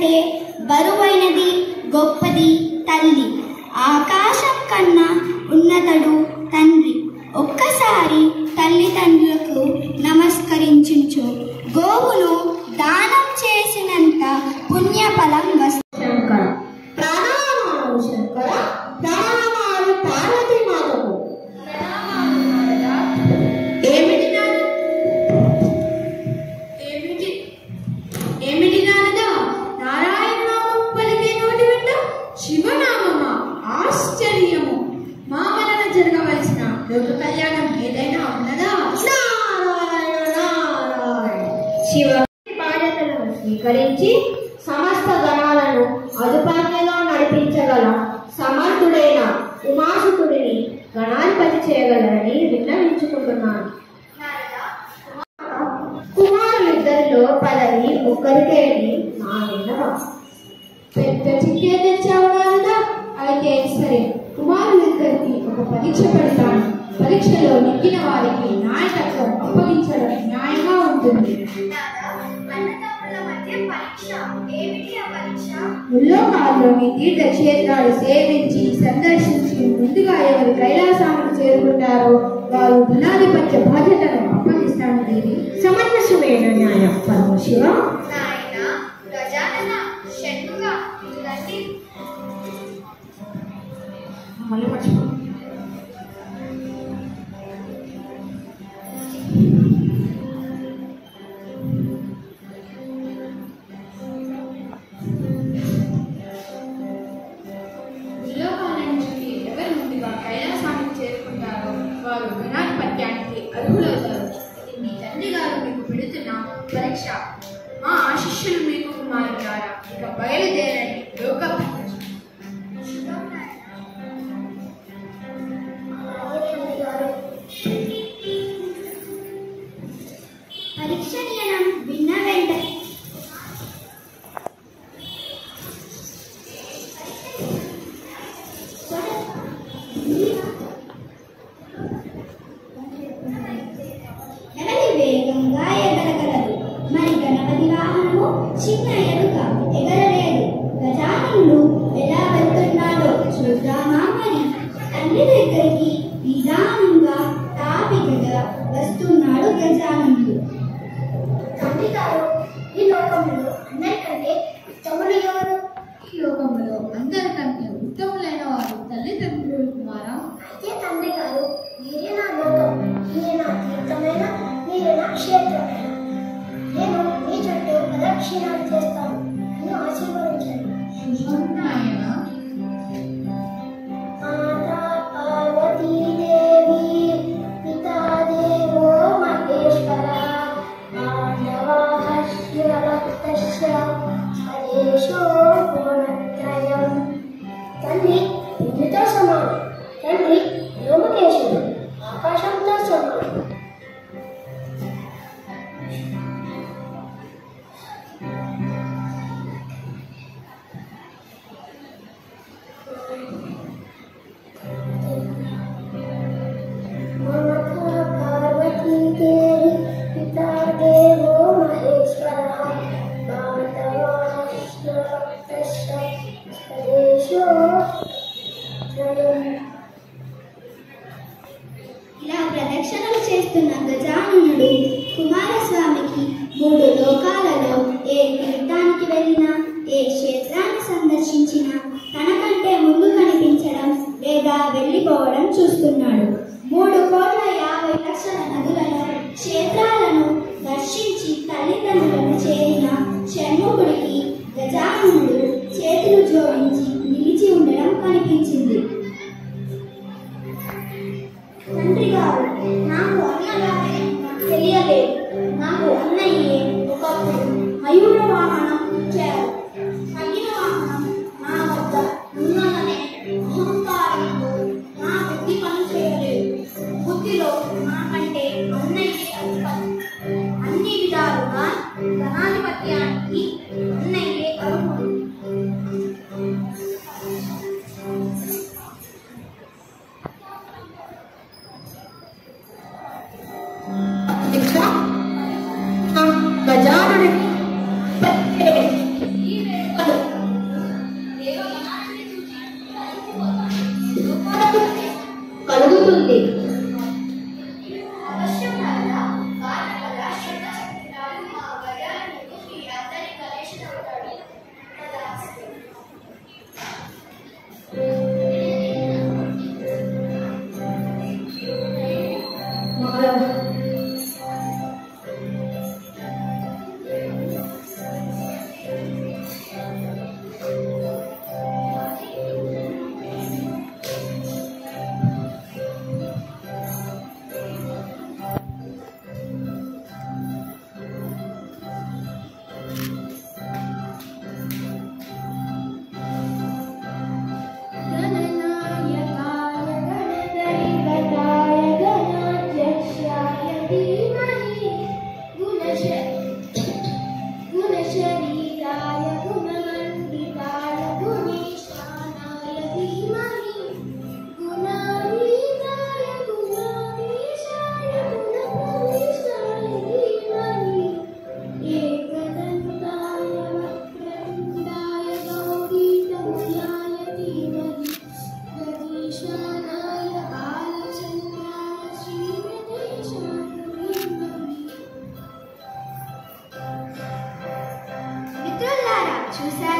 కంటే బరువైనది గొప్పది తల్లి. ఆకాశం కన్నా ఉన్నతడు తండ్రి. ఒక్కసారి తల్లిదండ్రులకు నమస్కరించుచు గోవును దానం చేసినంత పుణ్యఫలం వస్తుంది. కళ్యాణం ఏదైనా ఉన్నదా? శివ బాధ్యతలను స్వీకరించి సమస్త గణాలను అదుపాజ్ఞలో నడిపించగల సమర్థుడైన ఉమాసుతుడిని గణాధిపతి చేయగలరని విన్నవించుకుంటున్నాను. కుమారులిద్దరిలో పదవి ఒక్కరికేని నా విన్నవ. పెద్ద చిక్కే తెచ్చావుగా. అయితే సరే, కుమారులిద్దరికి ఒక పరీక్ష పెడతాను. పరీక్షలో నెగ్గిన వారికి నాయకత్వం అప్పగించడం న్యాయంగా ఉంటుంది. ముల్లోకాల్లోని తీర్థక్షేత్రాలు సేవించి సందర్శించి ముందుగా ఎవరు కైలాసానికి చేరుకుంటారో వారు గుణాధిపత్య బాధ్యతను అప్పగిస్తాను. దేవి సమంజసమైన న్యాయం పరమశివ. మళ్ళీ మర్చిపో. ఎవరు ముందుగా కైలాసానికి చేరుకుంటారో వారు గణాధిపత్యానికి అర్హులవుతారు. ఇది మీ తండ్రి గారు మీకు పెడుతున్న పరీక్ష. మా ఆశిష్యులు మీకు కుమారులారా, ఇక బయలుదేరని లోక పరీక్షణీయం విన్న వెంటనే ఎవరి వేగంగా ఎగరగలదు. మరి గణపతి వాహనము చిన్న ఎలుక ఎగరలేదు. గజాననుడు ఎలా వెళ్తున్నాడో చూద్దామా మరి. తండ్రి దగ్గరికి నిదానంగా తాపికగా వస్తున్నాడు గజాననుడు. తండ్రి గారు, ఈ లోకంలో అందరికంటే ఉత్తములు ఎవరు? ఈ లోకంలో అందరికంటే ఉత్తములైన వారు తల్లిదండ్రులు కుమారా. అయితే తండ్రి గారు, మీరే నా లోకం, మీరే నా తీర్థమైన, మీరే నా క్షేత్రమైన. నేను మీ చుట్టూ ప్రదక్షిణాలు చేస్తాను. నన్ను ఆశీర్వదించండి. శుభనాయన. మాతా పార్వతీదేవి, పితా దేవో మహేశ్వర, మానవాహస్య రక్తస్య స్వదేశో గుణత్రయం. తండ్రి విద్యుతో సమానం. తండ్రి వ్యోమకేశుడు, ఆకాశంతో సమానం. మాతా పార్వతీదేవి, పితా దేవో మహేశ్వర, మానవాహస్య రక్తస్య స్వదేశో త్రయం. ఇలా ప్రదక్షిణలు చేస్తున్న గజాననుడు కుమారస్వామికి 3 లోకాలలో ఏ తీర్థానికి వెళ్ళినా, ఏ క్షేత్రాన్ని సందర్శించినా తనకంటే ముందు కనిపించడం లేదా వెళ్ళిపోవడం చూస్తున్నాడు. 3,50,00,000 నదులను క్షేత్రాలను దర్శించి తల్లిదండ్రులను చేరిన షణ్ముఖుడికి గజాననుడు చేతులు జోడించి నిలిచి ఉండడం కనిపించింది. తండ్రి గారు, నాకు అన్నగానే తెలియలేదు. నాకు అన్నయ్యే ఒకప్పుడు మయూర వాహనం ఇచ్చారు. తగిన వాహనం నా వద్ద ఉన్నదనే అహంకారంతో నా బుద్ధి పని చేయలేదు. బుద్ధిలో నాకంటే అన్నయ్యే అధిపతి. అన్ని విధాలుగా ధనాధిపత్యానికి అన్నయ్యే అర్హుడు. గజానుడి చూశారా